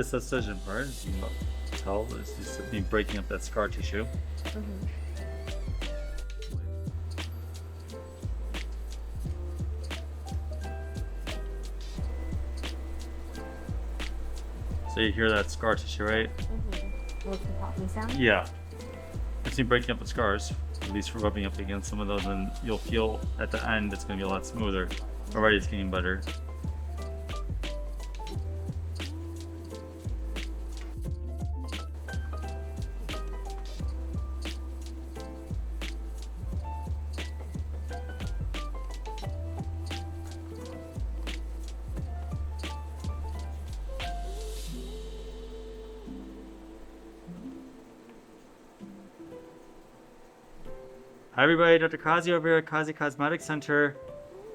subcision part, as you can tell, is just me breaking up that scar tissue. So you hear that scar tissue, right? Little popping sound? Yeah. It's me breaking up the scars, at least for rubbing up against some of those, and you'll feel at the end it's going to be a lot smoother. Already it's getting better. Hi everybody, Dr. Qazi over here at Qazi Cosmetic Center.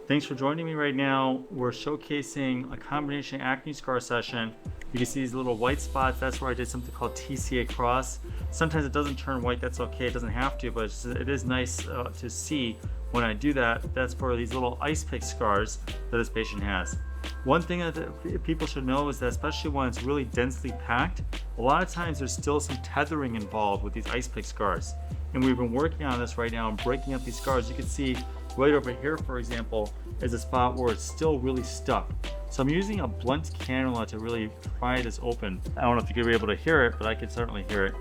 Thanks for joining me right now. We're showcasing a combination acne scar session. You can see these little white spots. That's where I did something called TCA Cross. Sometimes it doesn't turn white, that's okay, it doesn't have to, but it is nice to see when I do that. That's for these little ice pick scars that this patient has. One thing that people should know is that especially when it's really densely packed, a lot of times there's still some tethering involved with these ice pick scars. And we've been working on this right now and breaking up these scars. You can see right over here, for example, is a spot where it's still really stuck. So I'm using a blunt cannula to really pry this open. I don't know if you could be able to hear it, but I can certainly hear it.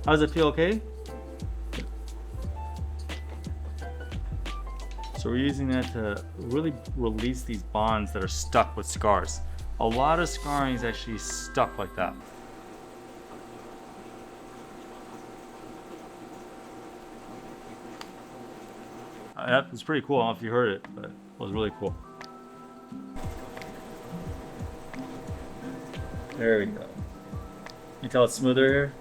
How does it feel, okay? So we're using that to really release these bonds that are stuck with scars. A lot of scarring is actually stuck like that. That was pretty cool. I don't know if you heard it, but it was really cool. There we go. You tell it's smoother here?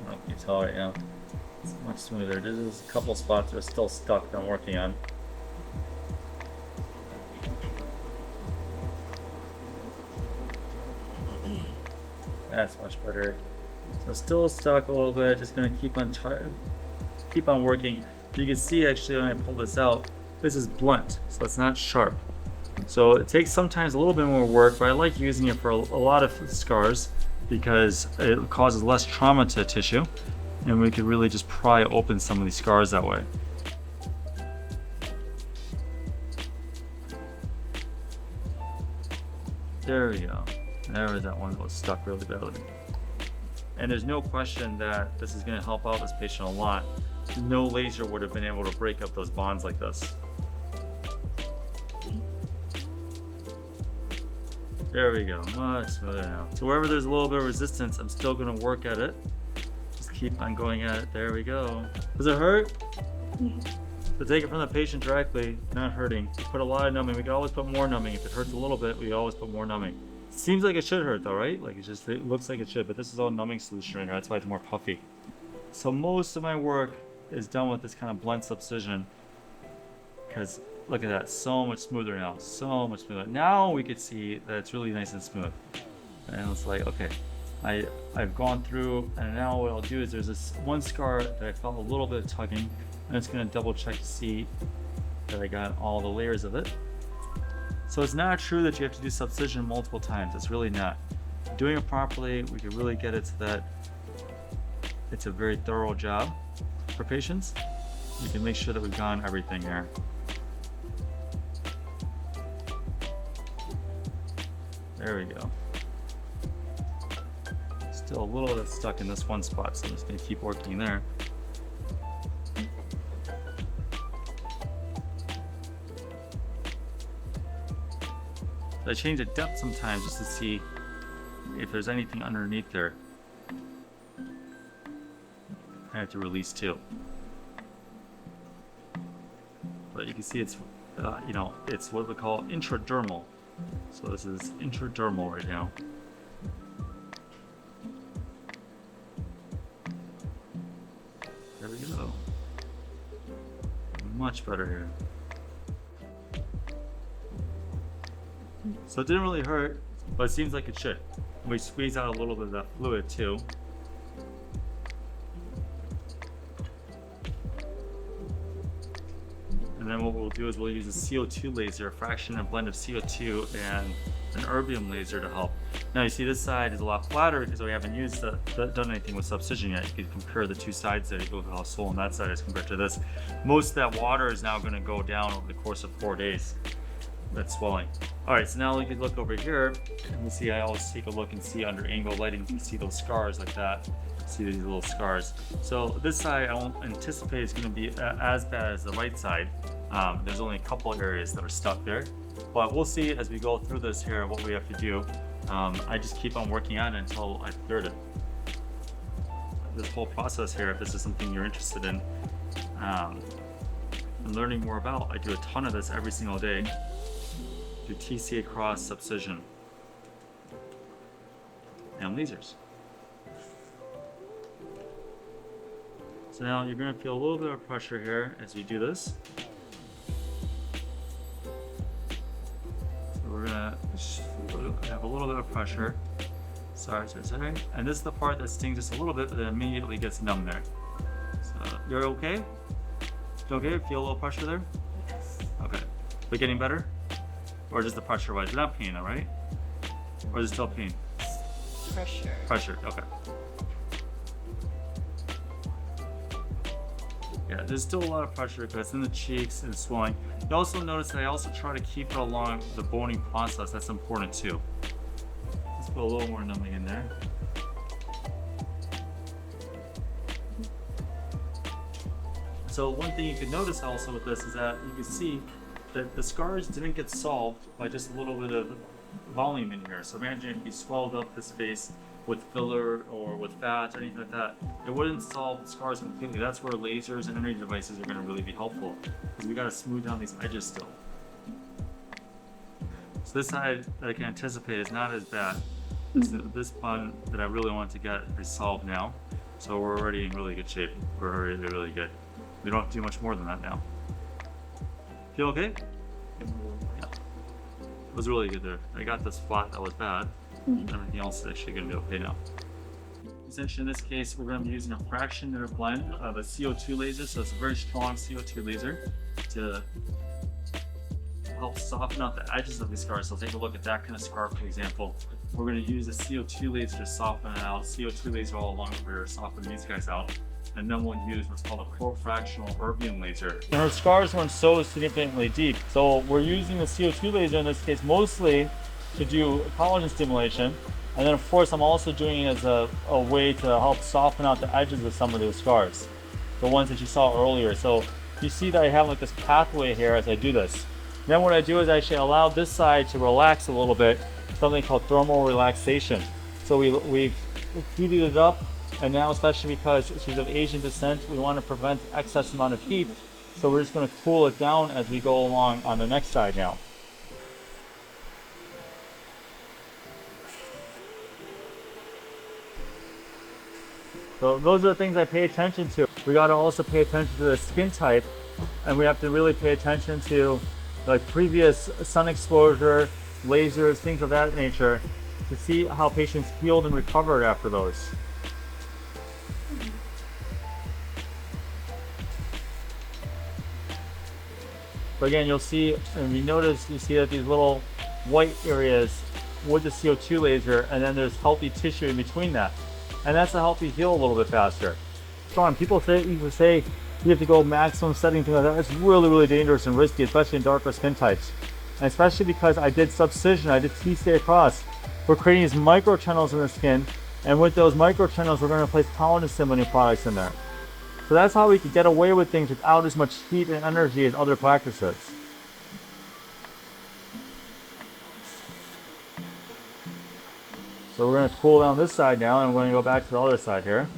I don't know if you can tell right now. It's much smoother. There's a couple spots that are still stuck that I'm working on. That's much better. So still stuck a little bit. Just gonna keep on working. You can see actually when I pull this out, this is blunt, so it's not sharp. So it takes sometimes a little bit more work, but I like using it for a lot of scars because it causes less trauma to tissue, and we could really just pry open some of these scars that way. There we go. There was that one that was stuck really badly. And there's no question that this is going to help out this patient a lot. No laser would have been able to break up those bonds like this. There we go, much smoother now. So wherever there's a little bit of resistance, I'm still gonna work at it. Just keep on going at it, there we go. Does it hurt? So take it from the patient directly, not hurting. We put a lot of numbing, we can always put more numbing. If it hurts a little bit, we always put more numbing. Seems like it should hurt though, right? Like it looks like it should, but this is all numbing solution right here, that's why it's more puffy. So most of my work is done with this kind of blunt subcision, because look at that, so much smoother now, so much smoother. Now we could see that it's really nice and smooth. And it's like, okay, I've gone through, and now what I'll do is there's this one scar that I felt a little bit of tugging, and it's gonna double check to see that I got all the layers of it. So it's not true that you have to do subcision multiple times, it's really not. Doing it properly, we can really get it so that it's a very thorough job for patients. We can make sure that we've gone everything here. There we go. Still a little bit stuck in this one spot, so I'm just gonna keep working there. I change the depth sometimes just to see if there's anything underneath there. I have to release too. But you can see it's, it's what we call intradermal. So this is intradermal right now. There we go. Much better here. So it didn't really hurt, but it seems like it should. We squeeze out a little bit of that fluid too. And And then what we'll do is we'll use a CO2 laser, a fraction and blend of CO2 and an erbium laser to help. Now you see this side is a lot flatter because we haven't done anything with subcision yet. You can compare the two sides there, look at how swollen that side is compared to this. Most of that water is now going to go down over the course of 4 days. That's swelling. All right, so now we can look over here and we see, I always take a look and see under angle lighting, you see those scars like that. See these little scars. So this side I don't anticipate is going to be as bad as the right side. There's only a couple of areas that are stuck there, but we'll see as we go through this here what we have to do. I just keep on working on it until I've cleared it. This whole process here, if this is something you're interested in and learning more about, I do a ton of this every single day. Do TCA Cross, Subcision, and lasers. So now you're going to feel a little bit of pressure here as we do this. So we're going to have a little bit of pressure. Sorry. And this is the part that stings just a little bit, but then immediately gets numb there. So you're okay? You okay? Feel a little pressure there? Yes. Okay. But getting better? Or just the pressure wise? You're not pain, all right? Or is it still pain? Pressure. Pressure, okay. Yeah, there's still a lot of pressure because it's in the cheeks and swelling. You also notice that I also try to keep it along the boning process. That's important too. Let's put a little more numbing in there. So one thing you can notice also with this is that you can see that the scars didn't get solved by just a little bit of volume in here. So imagine if you swelled up this face with filler or with fat or anything like that, it wouldn't solve the scars completely. That's where lasers and energy devices are going to really be helpful, because we got to smooth down these edges still. So this side that I can anticipate is not as bad. This one that I really want to get resolved now. So we're already in really good shape. We're already really good. We don't have to do much more than that now. Feel okay? Yeah. It was really good there. I got this spot that was bad. Everything else is actually going to be okay now. Essentially, in this case, we're going to be using a fraction or a blend of a CO2 laser. So it's a very strong CO2 laser to help soften out the edges of these scars. So take a look at that kind of scar, for example. We're going to use a CO2 laser to soften it out. CO2 laser all along over here to soften these guys out. And then we'll use what's called a fractional Erbium Laser. And her scars weren't so significantly deep. So we're using the CO2 laser in this case mostly to do collagen stimulation. And then of course I'm also doing it as a way to help soften out the edges of some of those scars. The ones that you saw earlier. So you see that I have like this pathway here as I do this. Then what I do is actually allow this side to relax a little bit, something called thermal relaxation. So we've heated it up, and now especially because she's of Asian descent, we want to prevent excess amount of heat. So we're just going to cool it down as we go along on the next side now. So those are the things I pay attention to. We got to also pay attention to the skin type, and we have to really pay attention to like previous sun exposure, lasers, things of that nature, to see how patients healed and recovered after those. But again, you'll see, and you notice, you see that these little white areas with the CO2 laser, and then there's healthy tissue in between that. And that's to help you heal a little bit faster. So people say you have to go maximum setting, things like that. It's really, really dangerous and risky, especially in darker skin types. And especially because I did Subcision, I did TCA Cross. We're creating these microchannels in the skin, and with those microchannels, we're going to place collagen stimulating products in there. So that's how we can get away with things without as much heat and energy as other practices. So we're going to cool down this side now, and we're going to go back to the other side here.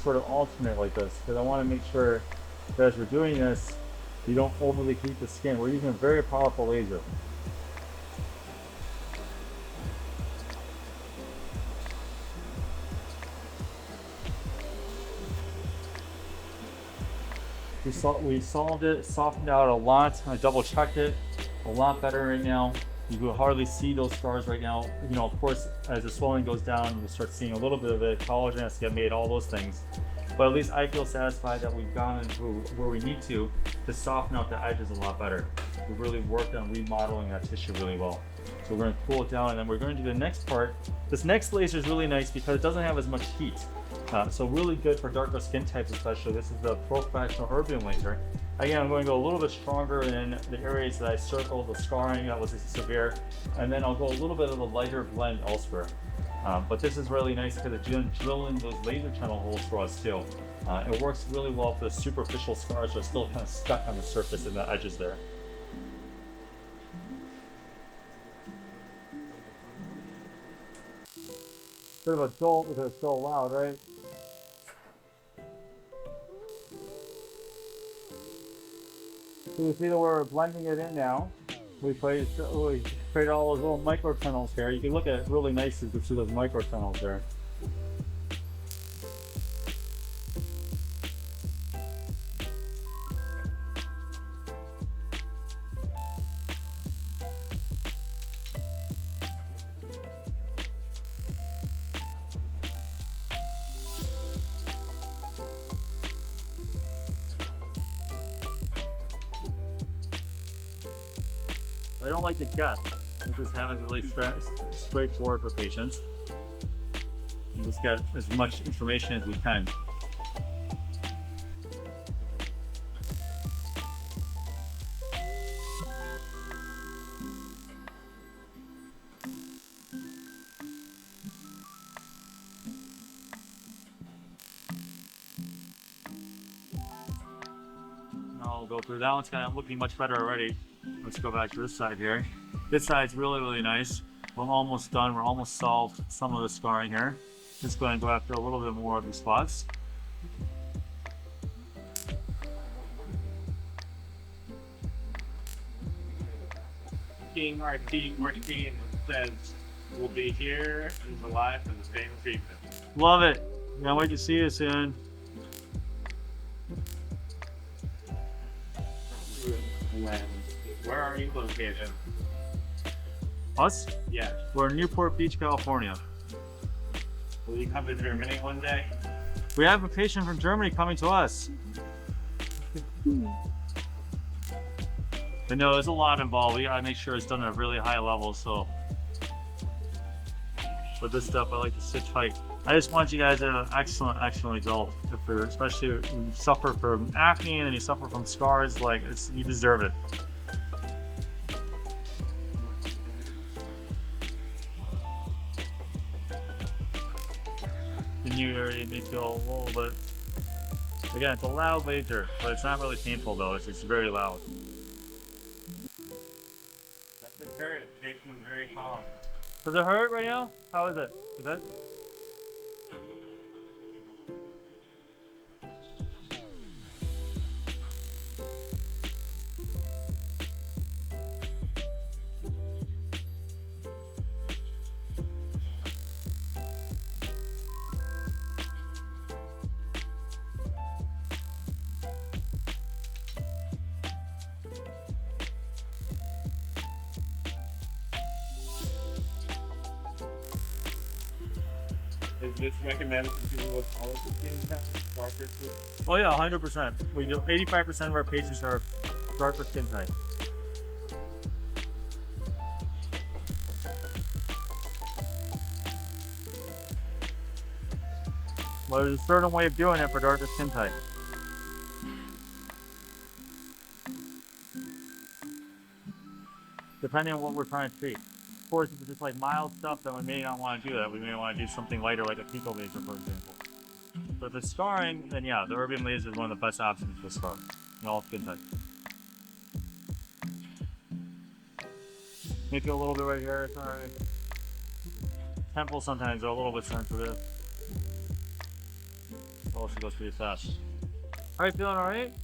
Sort of alternate like this, because I want to make sure that as we're doing this, you don't overly heat the skin. We're using a very powerful laser. We solved it, softened out a lot. I double checked it, a lot better right now. You can hardly see those scars right now. You know, of course, as the swelling goes down, you'll start seeing a little bit of it. Collagen has to get made, all those things. But at least I feel satisfied that we've gone into where we need to soften out the edges a lot better. We've really worked on remodeling that tissue really well. So we're going to cool it down, and then we're going to do the next part. This next laser is really nice because it doesn't have as much heat. So really good for darker skin types especially. This is the Fractional Erbium Laser. Again, I'm going to go a little bit stronger in the areas that I circled, the scarring that was severe, and then I'll go a little bit of a lighter blend elsewhere. But this is really nice because it's drilling those laser channel holes for us too. It works really well for the superficial scars that are still kind of stuck on the surface and the edges there. Bit of a jolt because it's so loud, right? So you see that we're blending it in now. We created all those little micro tunnels here. You can look at it really nicely to see those micro tunnels there. I don't like to guess. I just have it really straightforward for patients. And just get as much information as we can. I'll go through that one's kind of looking much better already. Let's go back to this side here. This side's really, really nice. We're almost done. We're almost solved some of the scarring here. Just going to go after a little bit more of these spots. King RT 14 says we'll be here in July for the same treatment. Love it. Can't wait to see you soon. Where are you located? Us? Yeah. We're in Newport Beach, California. Will you come to Germany one day? We have a patient from Germany coming to us. But no, there's a lot involved. We gotta make sure it's done at a really high level. So with this stuff, I like to sit tight. I just want you guys to have an excellent, excellent result. Especially if you suffer from acne and you suffer from scars, like you deserve it. The new area may feel a little bit. Again, it's a loud laser, but it's not really painful though. It's just very loud. That's the current. It makes them very calm. Does it hurt right now? How is it? Is it? Is this recommended to people with all of the skin types? Darker skin? Oh yeah, 100%. We do 85% of our patients are darker skin type. Well, there's a certain way of doing it for darker skin type. Depending on what we're trying to treat. Of course, if it's just like mild stuff, then we may not want to do that. We may want to do something lighter, like a pico laser, for example. But if it's scarring, then yeah, the Erbium Laser is one of the best options for scar in all skin types. Maybe a little bit right here, it's alright. Temples sometimes are a little bit sensitive. Also goes pretty fast. Alright, feeling alright?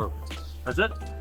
Perfect. That's it?